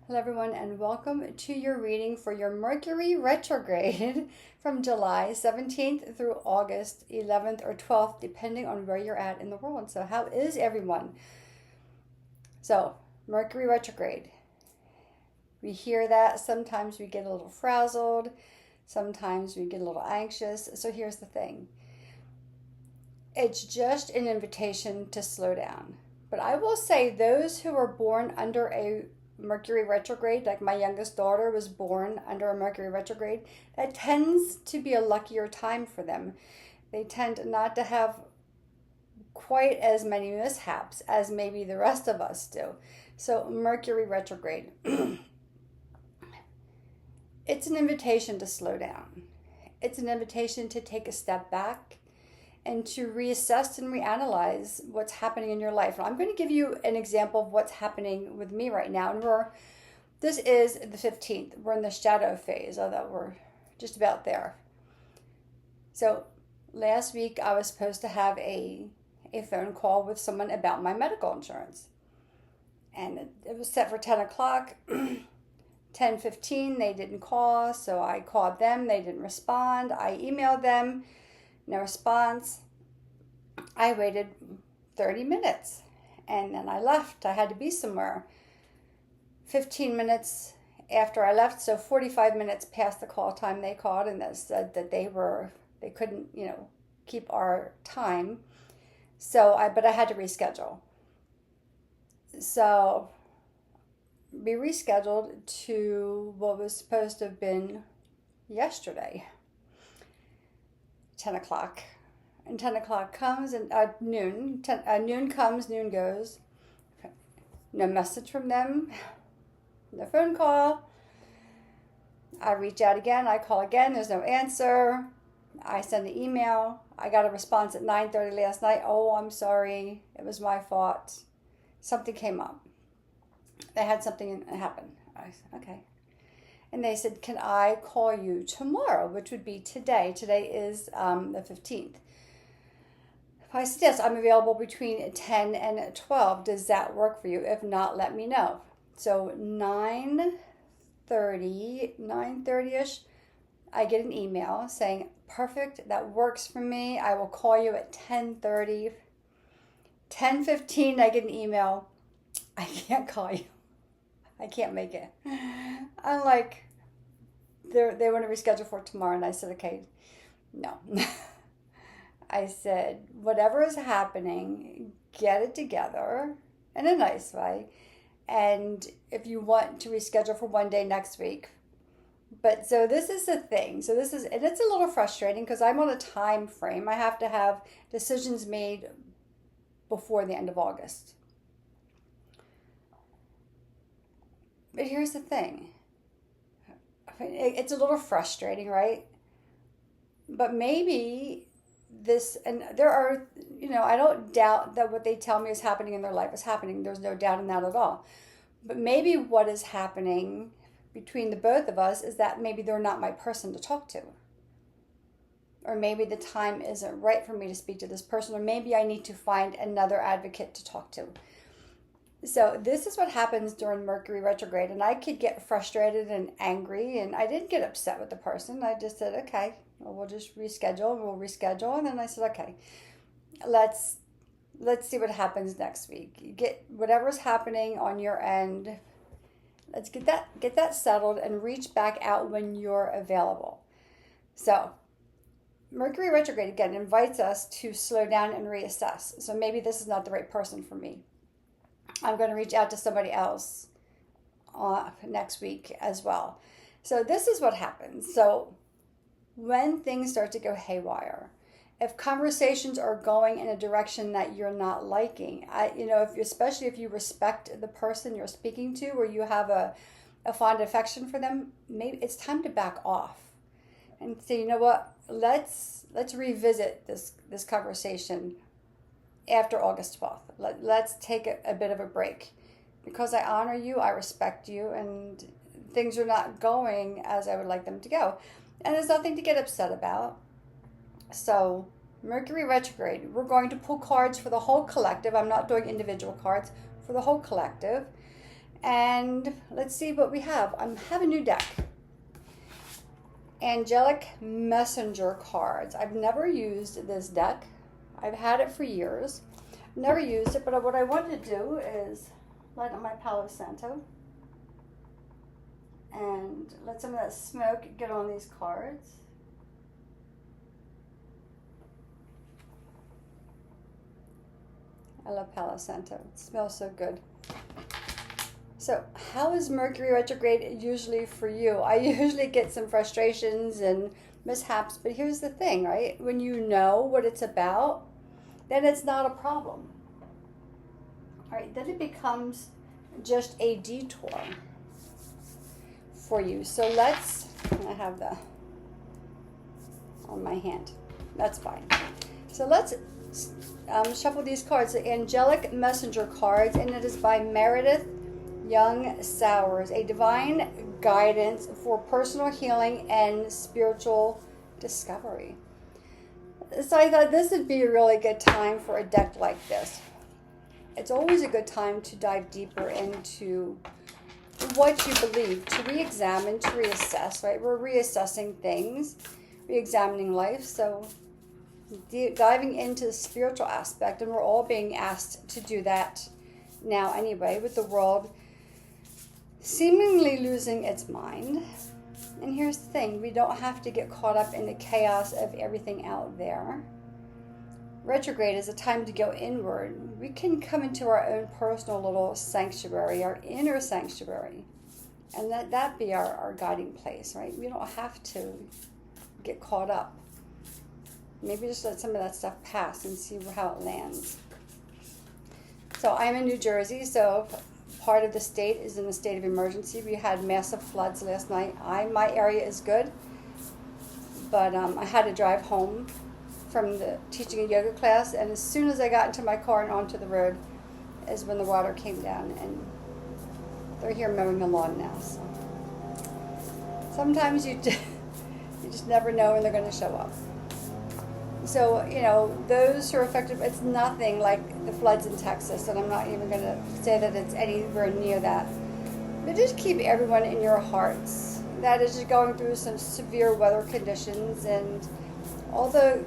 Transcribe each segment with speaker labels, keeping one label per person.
Speaker 1: Hello, everyone, and welcome to your reading for your Mercury Retrograde from July 17th through August 11th or 12th, depending on where you're at in the world. So, how is everyone? So, Mercury Retrograde. We hear that. Sometimes we get a little frazzled, sometimes we get a little anxious. So, here's the thing it's just an invitation to slow down. But I will say, those who are born under a Mercury retrograde, like my youngest daughter was born under a Mercury retrograde, that tends to be a luckier time for them. They tend not to have quite as many mishaps as maybe the rest of us do. So, Mercury retrograde, it's an invitation to slow down. It's an invitation to take a step back and to reassess and reanalyze what's happening in your life. And I'm going to give you an example of what's happening with me right now. And this is the 15th. We're in the shadow phase, although we're just about there. So last week I was supposed to have a phone call with someone about my medical insurance. And it was set for 10 o'clock. 10:15, they didn't call, so I called them. They didn't respond. I emailed them. No response. I waited 30 minutes and then I left. I had to be somewhere. 15 minutes after I left, so 45 minutes past the call time, they called and they said that they couldn't, keep our time. But I had to reschedule. So we rescheduled to what was supposed to have been yesterday. 10 o'clock. And 10 o'clock comes and noon. Noon comes, noon goes. No message from them. No phone call. I reach out again. I call again. There's no answer. I send an email. I got a response at 9:30 last night. Oh, I'm sorry. It was my fault. Something came up. They had something happen. I said, okay. And they said, can I call you tomorrow, which would be today. Today is the 15th. I said, yes, I'm available between 10 and 12. Does that work for you? If not, let me know. So 9:30-ish, I get an email saying, perfect, that works for me. I will call you at 10:30. 10:15, I get an email. I can't call you. I can't make it. I'm like, they want to reschedule for tomorrow. And I said, okay, no. I said, whatever is happening, get it together in a nice way. And if you want to reschedule for one day next week. But so this is the thing. And it's a little frustrating because I'm on a time frame. I have to have decisions made before the end of August. But here's the thing. It's a little frustrating, right? But maybe and there are, I don't doubt that what they tell me is happening in their life is happening. There's no doubt in that at all. But maybe what is happening between the both of us is that maybe they're not my person to talk to. Or maybe the time isn't right for me to speak to this person. Or maybe I need to find another advocate to talk to. So this is what happens during Mercury retrograde, and I could get frustrated and angry, and I didn't get upset with the person. I just said, okay, well, we'll just reschedule. We'll reschedule, and then I said, okay, let's see what happens next week. Get whatever's happening on your end. Let's get that settled and reach back out when you're available. So Mercury retrograde again invites us to slow down and reassess. So maybe this is not the right person for me. I'm going to reach out to somebody else next week as well. So this is what happens. So when things start to go haywire, if conversations are going in a direction that you're not liking, especially if you respect the person you're speaking to or you have a fond affection for them, maybe it's time to back off and say, you know what, let's revisit this conversation after August 12th. Let's take a bit of a break because I honor you, I respect you, and things are not going as I would like them to go. And there's nothing to get upset about. So Mercury retrograde, we're going to pull cards for the whole collective. I'm not doing individual cards, for the whole collective. And let's see what we have. I have a new deck. Angelic Messenger cards. I've never used this deck. I've had it for years. Never used it, but what I wanted to do is light up my Palo Santo and let some of that smoke get on these cards. I love Palo Santo. It smells so good. So how is Mercury retrograde usually for you? I usually get some frustrations and mishaps, but here's the thing, right? When you know what it's about, then it's not a problem. All right, then it becomes just a detour for you. So I have the on my hand. That's fine. So let's shuffle these cards. The Angelic Messenger cards, and it is by Meredith Young Sowers, a divine guidance for personal healing and spiritual discovery. So I thought this would be a really good time for a deck like this. It's always a good time to dive deeper into what you believe, to re-examine, to reassess, right? We're reassessing things, re-examining life, so diving into the spiritual aspect, and we're all being asked to do that now anyway, with the world seemingly losing its mind. And here's the thing, we don't have to get caught up in the chaos of everything out there. Retrograde is a time to go inward. We can come into our own personal little sanctuary, our inner sanctuary, and let that be our guiding place, right? We don't have to get caught up. Maybe just let some of that stuff pass and see how it lands. So I'm in New Jersey, so part of the state is in a state of emergency. We had massive floods last night. My area is good, but I had to drive home from the teaching a yoga class, and as soon as I got into my car and onto the road is when the water came down, and they're here mowing the lawn now. So sometimes you just never know when they're going to show up. So, those who are affected, it's nothing like the floods in Texas, and I'm not even going to say that it's anywhere near that. But just keep everyone in your hearts that is just going through some severe weather conditions, and although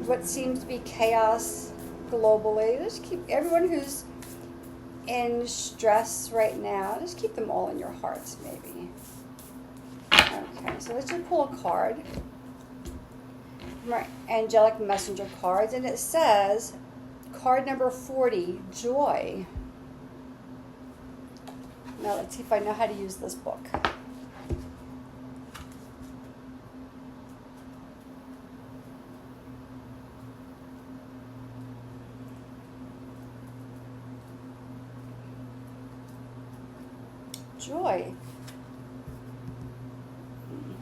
Speaker 1: what seems to be chaos globally, just keep everyone who's in stress right now, just keep them all in your hearts, maybe. Okay, so let's just pull a card. Angelic Messenger cards, and it says card number 40, Joy. Now let's see if I know how to use this book. Joy.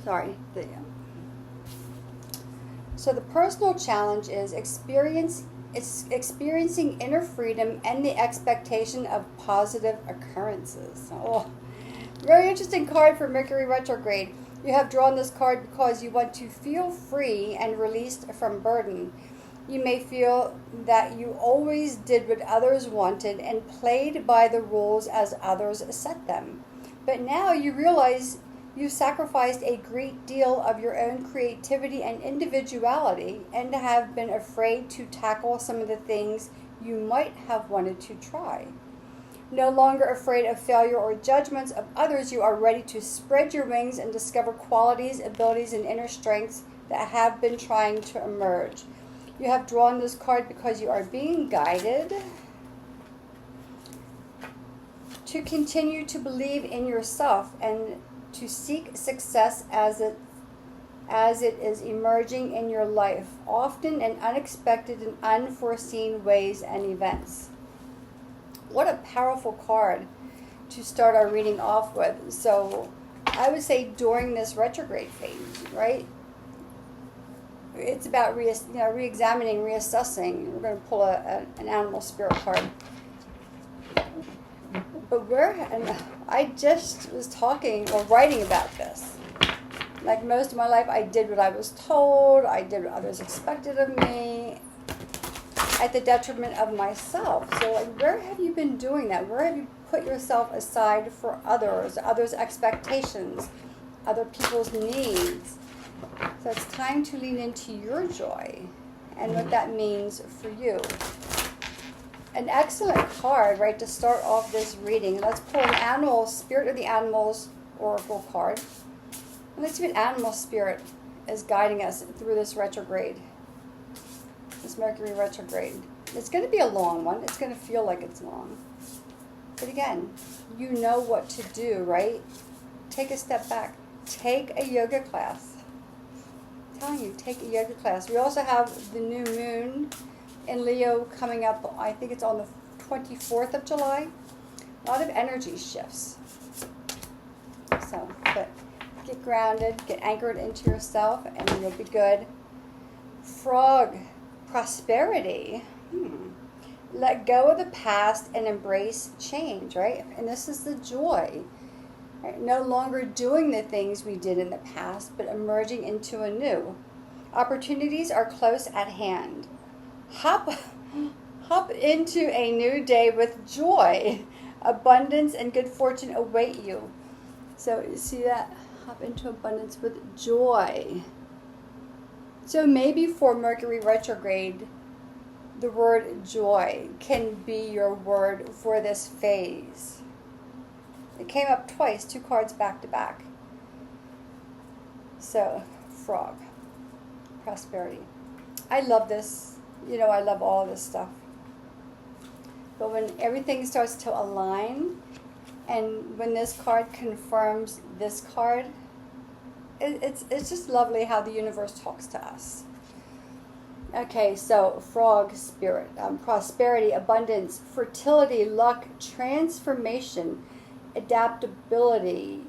Speaker 1: Sorry. So the personal challenge is experiencing inner freedom and the expectation of positive occurrences. Oh, very interesting card for Mercury retrograde. You have drawn this card because you want to feel free and released from burden. You may feel that you always did what others wanted and played by the rules as others set them. But now you realize you sacrificed a great deal of your own creativity and individuality, and have been afraid to tackle some of the things you might have wanted to try. No longer afraid of failure or judgments of others, you are ready to spread your wings and discover qualities, abilities, and inner strengths that have been trying to emerge. You have drawn this card because you are being guided to continue to believe in yourself and to seek success as it is emerging in your life, often in unexpected and unforeseen ways and events. What a powerful card to start our reading off with. So I would say during this retrograde phase, right? It's about re-examining, reassessing. We're going to pull an animal spirit card. But I just was talking or writing about this. Like most of my life, I did what I was told. I did what others expected of me, at the detriment of myself. So, where have you been doing that? Where have you put yourself aside for others' expectations, other people's needs. So it's time to lean into your joy and what that means for you. An excellent card, right, to start off this reading. Let's pull an animal, Spirit of the Animals Oracle card. And let's see what animal spirit is guiding us through this retrograde, this Mercury retrograde. It's going to be a long one. It's going to feel like it's long. But again, you know what to do, right? Take a step back. Take a yoga class. I'm telling you, take a yoga class. We also have the new moon in Leo coming up. I think it's on the 24th of July. A lot of energy shifts. So, but get grounded, get anchored into yourself, and you'll be good. Frog, prosperity. Let go of the past and embrace change, right? And this is the joy. Right? No longer doing the things we did in the past, but emerging into a new. Opportunities are close at hand. Hop into a new day with joy. Abundance and good fortune await you. So you see that? Hop into abundance with joy. So maybe for Mercury retrograde, the word joy can be your word for this phase. It came up twice, 2 cards back to back. So, frog, prosperity. I love this. You know, I love all of this stuff. But when everything starts to align, and when this card confirms this card, it's just lovely how the universe talks to us. Okay, so frog spirit, prosperity, abundance, fertility, luck, transformation, adaptability,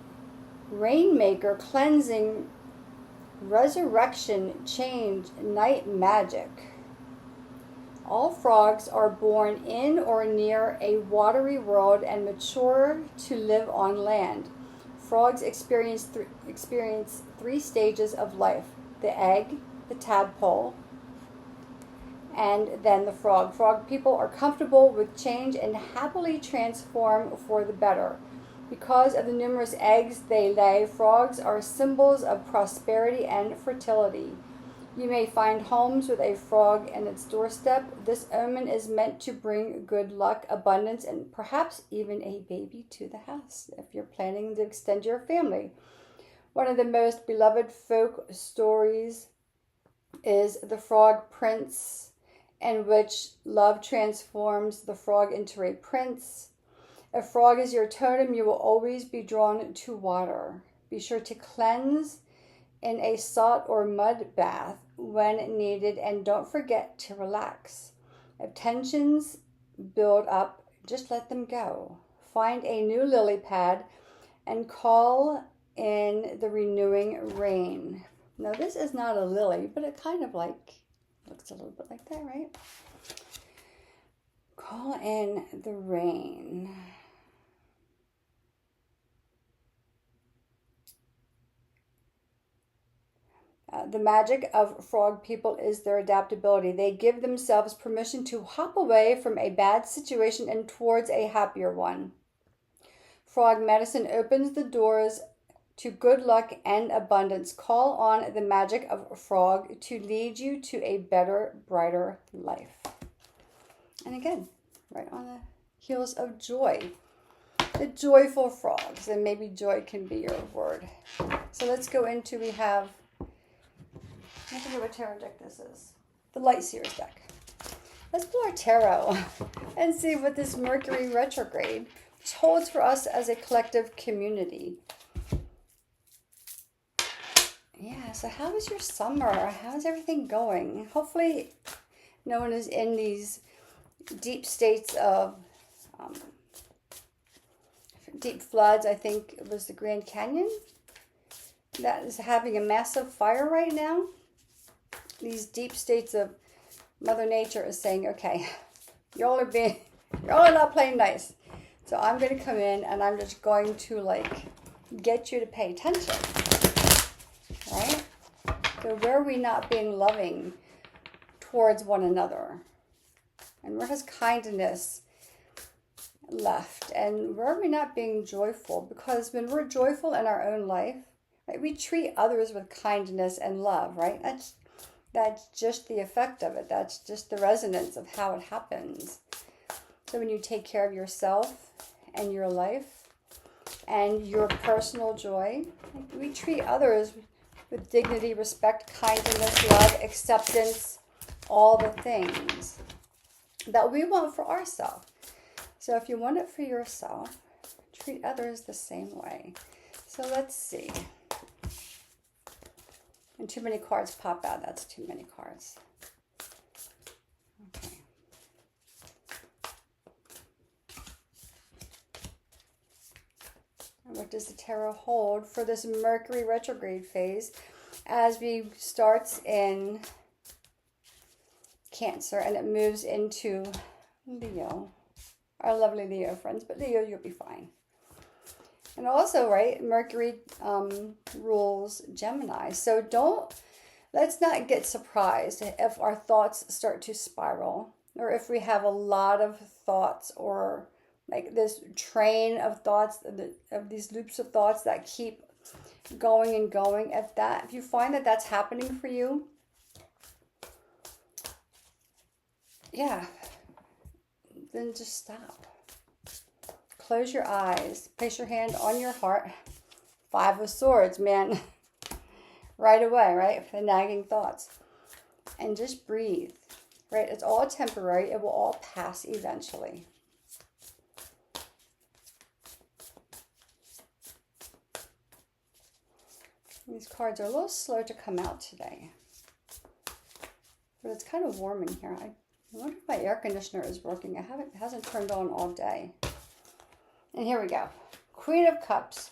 Speaker 1: rainmaker, cleansing, resurrection, change, night magic. All frogs are born in or near a watery world and mature to live on land. Frogs experience 3 stages of life: the egg, the tadpole, and then the frog. Frog people are comfortable with change and happily transform for the better. Because of the numerous eggs they lay, frogs are symbols of prosperity and fertility. You may find homes with a frog in its doorstep. This omen is meant to bring good luck, abundance, and perhaps even a baby to the house if you're planning to extend your family. One of the most beloved folk stories is The Frog Prince, in which love transforms the frog into a prince. If frog is your totem, you will always be drawn to water. Be sure to cleanse in a salt or mud bath when needed, and don't forget to relax. If tensions build up, just let them go. Find a new lily pad and call in the renewing rain. Now, this is not a lily, but it kind of like looks a little bit like that, right? Call in the rain. The magic of frog people is their adaptability. They give themselves permission to hop away from a bad situation and towards a happier one. Frog medicine opens the doors to good luck and abundance. Call on the magic of frog to lead you to a better, brighter life. And again, right on the heels of joy. The joyful frogs, and maybe joy can be your word. So let's go into, we have, I don't know what tarot deck this is. The Light Seers deck. Let's pull our tarot and see what this Mercury retrograde holds for us as a collective community. Yeah, so how was your summer? How's everything going? Hopefully no one is in these deep states of deep floods. I think it was the Grand Canyon that is having a massive fire right now. These deep states of Mother Nature is saying, okay, y'all are not playing nice. So I'm going to come in and I'm just going to like get you to pay attention, right? So where are we not being loving towards one another? And where has kindness left. And where are we not being joyful? Because when we're joyful in our own life, right, we treat others with kindness and love, right? That's just the effect of it. That's just the resonance of how it happens. So when you take care of yourself and your life and your personal joy, we treat others with dignity, respect, kindness, love, acceptance, all the things that we want for ourselves. So if you want it for yourself, treat others the same way. So let's see. And too many cards pop out. That's too many cards. Okay. And what does the tarot hold for this Mercury retrograde phase as we starts in Cancer and it moves into Leo? Our lovely Leo friends, but Leo, you'll be fine. And also, right, Mercury rules Gemini. So let's not get surprised if our thoughts start to spiral, or if we have a lot of thoughts, or like this train of thoughts, of these loops of thoughts that keep going and going. If you find that that's happening for you, yeah, then just stop. Close your eyes. Place your hand on your heart. 5 of Swords, man. Right away, right? The nagging thoughts. And just breathe, right? It's all temporary. It will all pass eventually. These cards are a little slow to come out today. But it's kind of warm in here. I wonder if my air conditioner is working. It hasn't turned on all day. And here we go. Queen of Cups,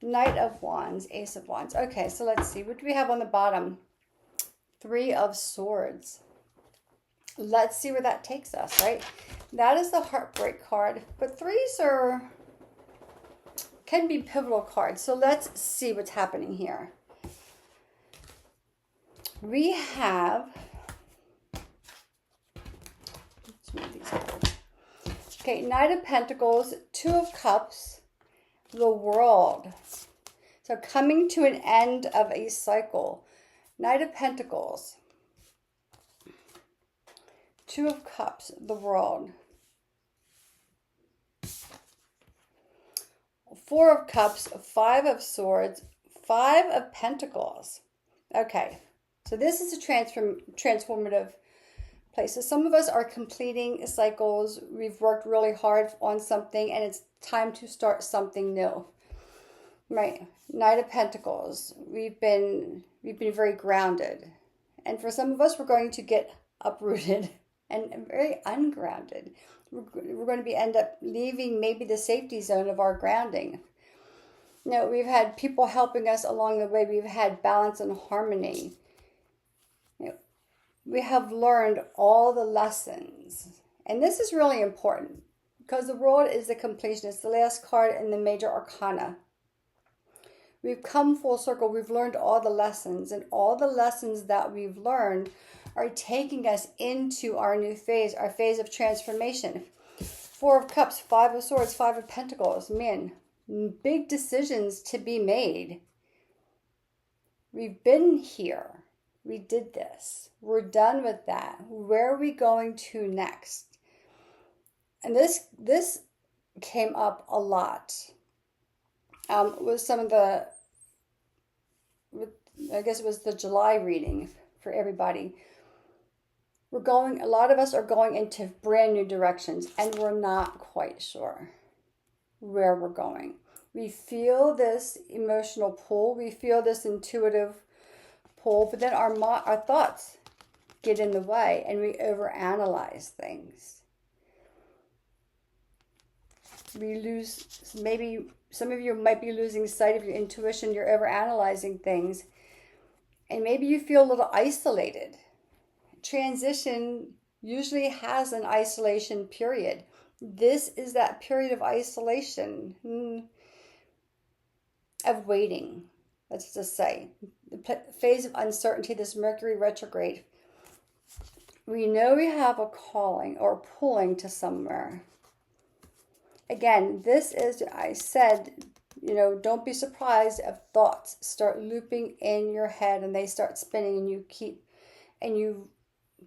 Speaker 1: Knight of Wands, Ace of Wands. Okay, so let's see. What do we have on the bottom? 3 of Swords. Let's see where that takes us, right? That is the heartbreak card. But 3s can be pivotal cards. So let's see what's happening here. We have... Let's move these cards. Okay, Knight of Pentacles, 2 of Cups, the World. So coming to an end of a cycle. Knight of Pentacles, 2 of Cups, the World. 4 of Cups, 5 of Swords, 5 of Pentacles. Okay, so this is a transformative places. Some of us are completing cycles. We've worked really hard on something and it's time to start something new. Right. Knight of Pentacles. We've been very grounded. And for some of us, we're going to get uprooted and very ungrounded. We're going to end up leaving maybe the safety zone of our grounding. You know, we've had people helping us along the way. We've had balance and harmony. We have learned all the lessons. And this is really important because the World is the completion. It's the last card in the major arcana. We've come full circle. We've learned all the lessons. And all the lessons that we've learned are taking us into our new phase, our phase of transformation. 4 of Cups, 5 of Swords, 5 of Pentacles. Man, big decisions to be made. We've been here. We did this. We're done with that. Where are we going to next? And this came up a lot with some of I guess it was the July reading for everybody. A lot of us are going into brand new directions and we're not quite sure where we're going. We feel this emotional pull. We feel this intuitive pull, but then our thoughts get in the way and we overanalyze things. We lose, maybe some of you might be losing sight of your intuition. You're overanalyzing things and maybe you feel a little isolated. Transition usually has an isolation period. This is that period of isolation, of waiting, let's just say. The phase of uncertainty, this Mercury retrograde. We know we have a calling or pulling to somewhere. Again, this is, I said, don't be surprised if thoughts start looping in your head and they start spinning and you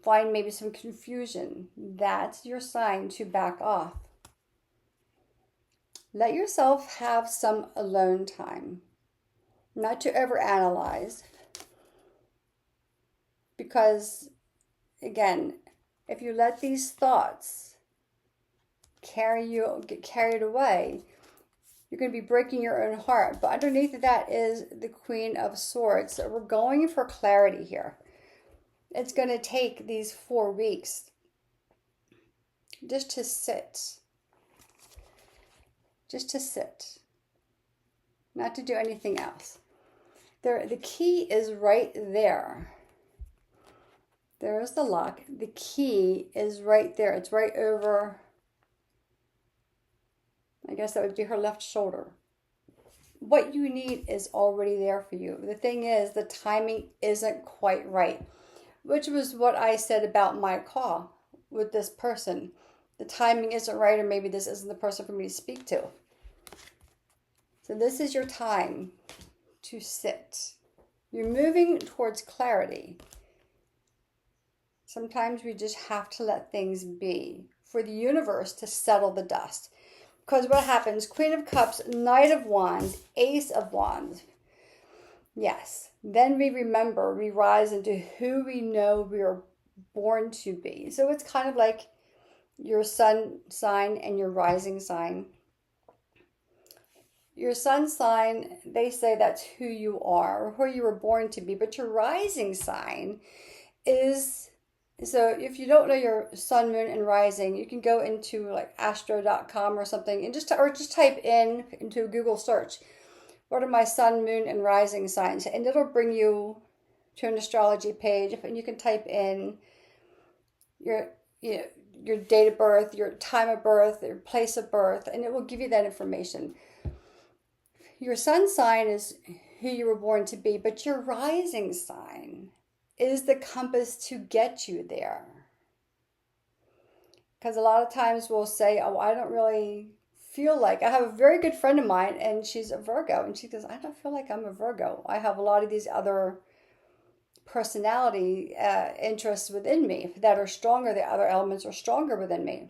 Speaker 1: find maybe some confusion. That's your sign to back off. Let yourself have some alone time, not to overanalyze, because again, if you let these thoughts get carried away, you're going to be breaking your own heart. But underneath that is the Queen of Swords. So we're going for clarity here. It's going to take these 4 weeks just to sit. Just to sit. Not to do anything else. The key is right there. There's the lock. The key is right there. It's right over, I guess that would be her left shoulder. What you need is already there for you. The thing is, the timing isn't quite right, which was what I said about my call with this person. The timing isn't right, or maybe this isn't the person for me to speak to. So this is your time to sit. You're moving towards clarity. Sometimes we just have to let things be for the universe to settle the dust. Because what happens? Queen of Cups, Knight of Wands, Ace of Wands. Yes. Then we remember, we rise into who we know we are born to be. So it's kind of like your sun sign and your rising sign. Your sun sign, they say that's who you are, or who you were born to be. But your rising sign is... So if you don't know your sun, moon, and rising, you can go into like astro.com or something and just type into Google search, what are my sun, moon, and rising signs? And it'll bring you to an astrology page, and you can type in your date of birth, your time of birth, your place of birth, and it will give you that information. Your sun sign is who you were born to be, but your rising sign is the compass to get you there. Because a lot of times we'll say, oh, I don't really feel like... I have a very good friend of mine, and she's a Virgo, and she goes, I don't feel like I'm a Virgo. I have a lot of these other personality interests within me that are stronger. The other elements are stronger within me.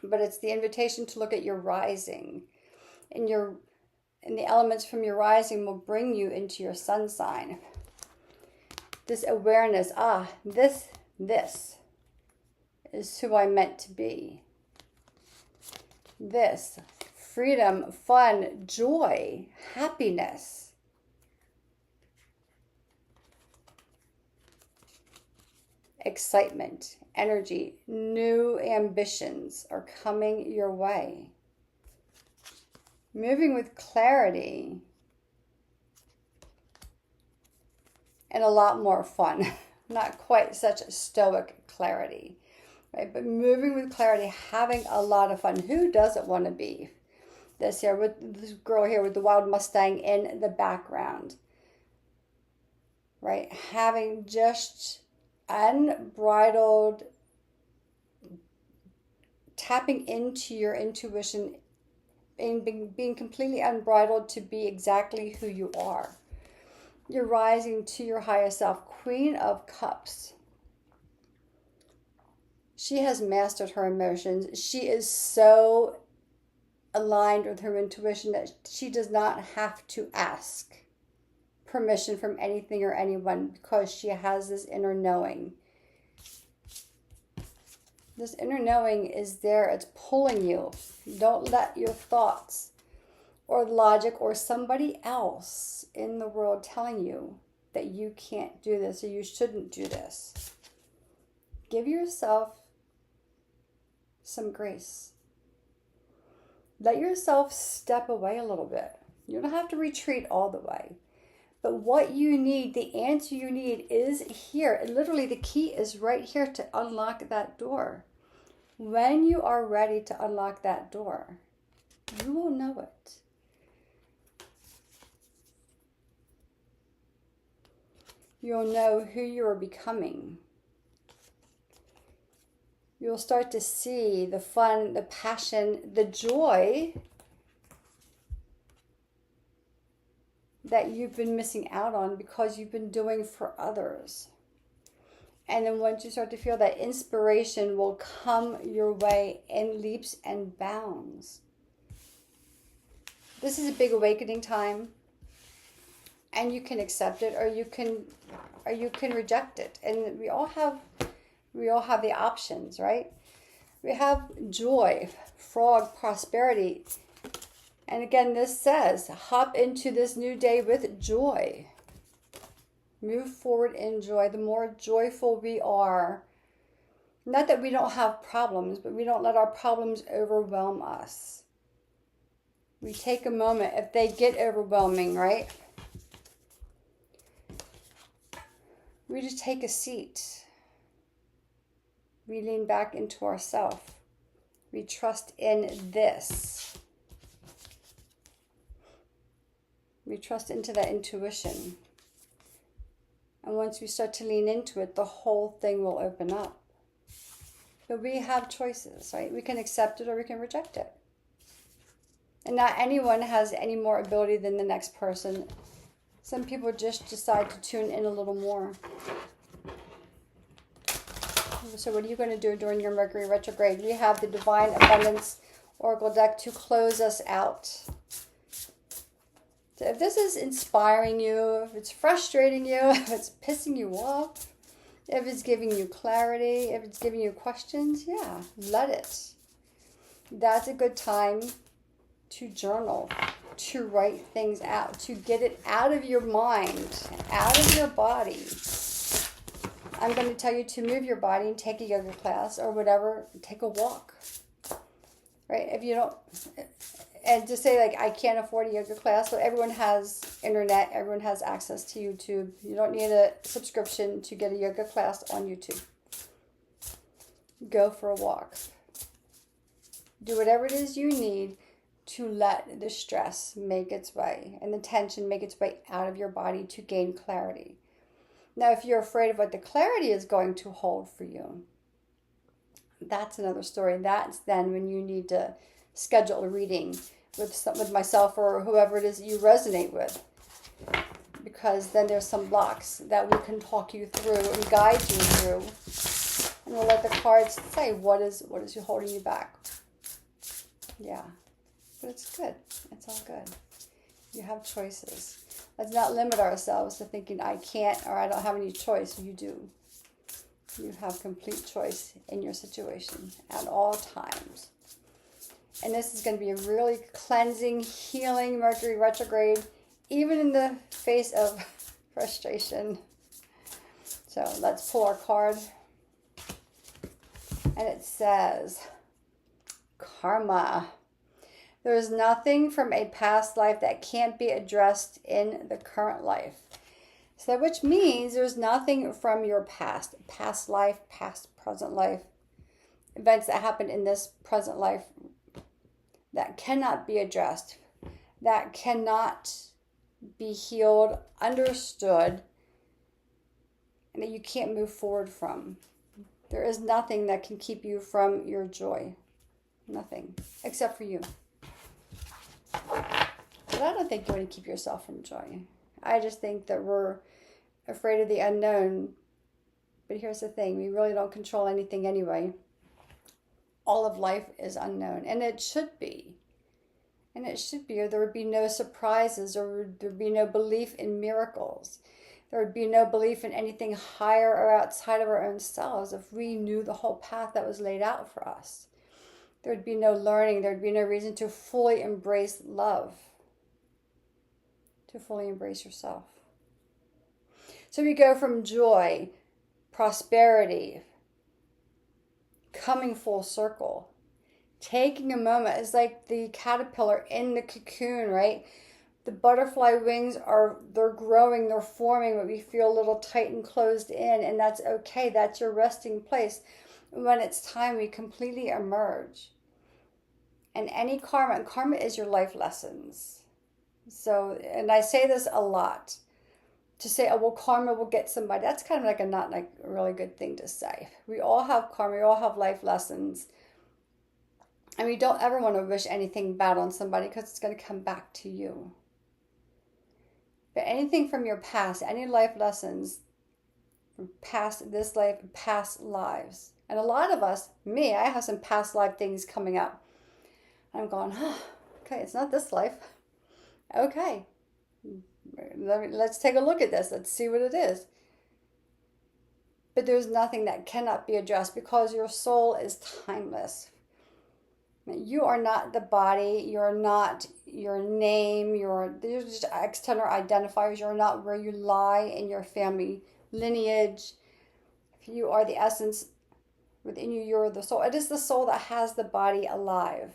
Speaker 1: But it's the invitation to look at your rising. And the elements from your rising will bring you into your sun sign. This awareness, this is who I'm meant to be. This, freedom, fun, joy, happiness. Excitement, energy, new ambitions are coming your way. Moving with clarity. And a lot more fun. Not quite such a stoic clarity, right? But moving with clarity, having a lot of fun. Who doesn't want to be this here with this girl here with the wild Mustang in the background, right? Having just unbridled, tapping into your intuition and being completely unbridled to be exactly who you are. You're rising to your highest self. Queen of Cups. She has mastered her emotions. She is so aligned with her intuition that she does not have to ask permission from anything or anyone, because she has this inner knowing. This inner knowing is there. It's pulling you. Don't let your thoughts or logic or somebody else in the world telling you that you can't do this or you shouldn't do this. Give yourself some grace. Let yourself step away a little bit. You don't have to retreat all the way. But what you need, the answer you need is here. Literally, the key is right here to unlock that door. When you are ready to unlock that door, you will know it. You'll know who you are becoming. you'll start to see the fun, the passion, the joy that you've been missing out on because you've been doing for others. And then once you start to feel that, inspiration will come your way in leaps and bounds. This is a big awakening time, and you can accept it or you can reject it. And we all have the options, right? We have joy, frog, prosperity. And again, this says, hop into this new day with joy. Move forward in joy. The more joyful we are, not that we don't have problems, but we don't let our problems overwhelm us. We take a moment. If they get overwhelming, right? We just take a seat. We lean back into ourselves. We trust in this. We trust into that intuition. And once we start to lean into it, the whole thing will open up. But we have choices, right? We can accept it or we can reject it. And not anyone has any more ability than the next person. Some people just decide to tune in a little more. So what are you going to do during your Mercury retrograde? We have the Divine Abundance Oracle deck to close us out. So if this is inspiring you, if it's frustrating you, if it's pissing you off, if it's giving you clarity, if it's giving you questions, yeah, let it. That's a good time to journal, to write things out, to get it out of your mind, out of your body. I'm going to tell you to move your body and take a yoga class or whatever, take a walk, right? If you don't, and to say like, I can't afford a yoga class, but everyone has internet, everyone has access to YouTube. You don't need a subscription to get a yoga class on YouTube. Go for a walk. Do whatever it is you need to let the stress make its way and the tension make its way out of your body to gain clarity. Now, if you're afraid of what the clarity is going to hold for you, that's another story. That's then when you need to schedule a reading with myself or whoever it is that you resonate with. Because then there's some blocks that we can talk you through and guide you through. And we'll let the cards say what is holding you back. Yeah. But it's good. It's all good. You have choices. Let's not limit ourselves to thinking I can't or I don't have any choice. You do. You have complete choice in your situation at all times. And this is going to be a really cleansing, healing Mercury retrograde, even in the face of frustration. So let's pull our card. And it says, karma. There is nothing from a past life that can't be addressed in the current life. So which means there's nothing from your past life, past, present life, events that happened in this present life that cannot be addressed, that cannot be healed, understood, and that you can't move forward from. There is nothing that can keep you from your joy. Nothing, except for you. But I don't think you want to keep yourself from joy. I just think that we're afraid of the unknown. But here's the thing. We really don't control anything anyway. All of life is unknown. And it should be. And it should be. Or there would be no surprises. Or there would be no belief in miracles. There would be no belief in anything higher or outside of our own selves if we knew the whole path that was laid out for us. There would be no learning. There would be no reason to fully embrace love. To fully embrace yourself. So we go from joy, prosperity, coming full circle, taking a moment. It's like the caterpillar in the cocoon, right? The butterfly wings they're growing, they're forming, but we feel a little tight and closed in, and that's okay. That's your resting place. When it's time, we completely emerge. And any karma is your life lessons. So, and I say this a lot. to say, oh, well, karma will get somebody. That's kind of like a not like a really good thing to say. We all have karma. We all have life lessons. And we don't ever want to wish anything bad on somebody because it's going to come back to you. But anything from your past, any life lessons from past this life, past lives. And a lot of us, me, I have some past life things coming up. I'm going, oh, okay, it's not this life. Okay. Let's take a look at this. Let's see what it is. But there's nothing that cannot be addressed because your soul is timeless. You are not the body. You're not your name. You're just external identifiers. You're not where you lie in your family lineage. If you are the essence within you, you're the soul. It is the soul that has the body alive.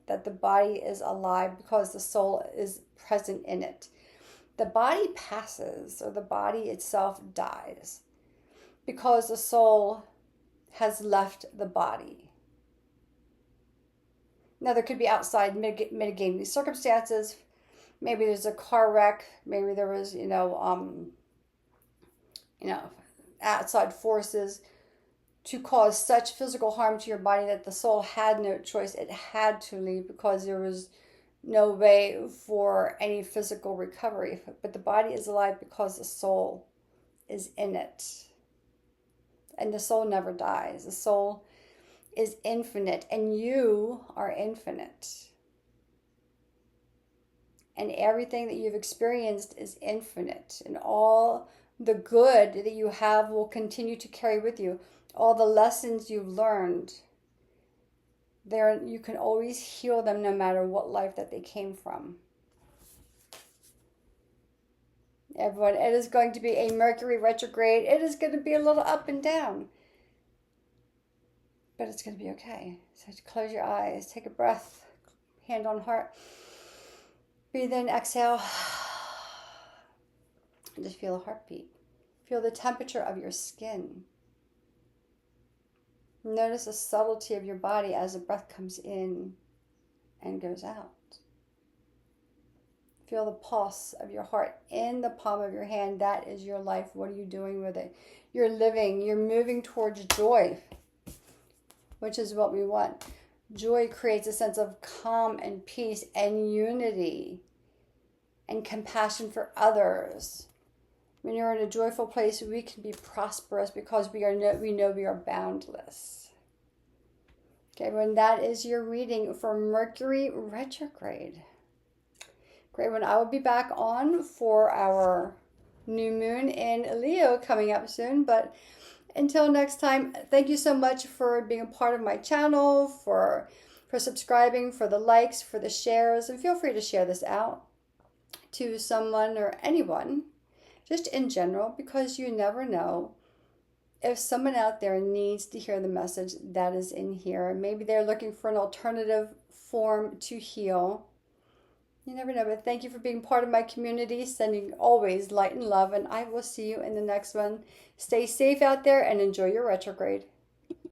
Speaker 1: That the body is alive because the soul is present in it. The body passes, or the body itself dies, because the soul has left the body. Now, there could be outside mitigating circumstances. Maybe there's a car wreck. Maybe there was, outside forces to cause such physical harm to your body that the soul had no choice. It had to leave because there was no way for any physical recovery. But the body is alive because the soul is in it. And the soul never dies. The soul is infinite, and you are infinite. And everything that you've experienced is infinite. And all the good that you have will continue to carry with you. All the lessons you've learned, you can always heal them no matter what life that they came from. Everyone, it is going to be a Mercury retrograde. It is going to be a little up and down. But it's going to be okay. So close your eyes, take a breath, hand on heart. Breathe in, exhale. And just feel a heartbeat. Feel the temperature of your skin. Notice the subtlety of your body as the breath comes in and goes out. Feel the pulse of your heart in the palm of your hand. That is your life. What are you doing with it? You're living. You're moving towards joy, which is what we want. Joy creates a sense of calm and peace and unity and compassion for others. When you're in a joyful place, we can be prosperous because we know we are boundless. Okay, everyone, that is your reading for Mercury retrograde. Great one. I will be back on for our new moon in Leo coming up soon. But until next time, thank you so much for being a part of my channel, for subscribing, for the likes, for the shares. And feel free to share this out to someone or anyone, just in general, because you never know if someone out there needs to hear the message that is in here. Maybe they're looking for an alternative form to heal. You never know, but thank you for being part of my community, sending always light and love, and I will see you in the next one. Stay safe out there and enjoy your retrograde.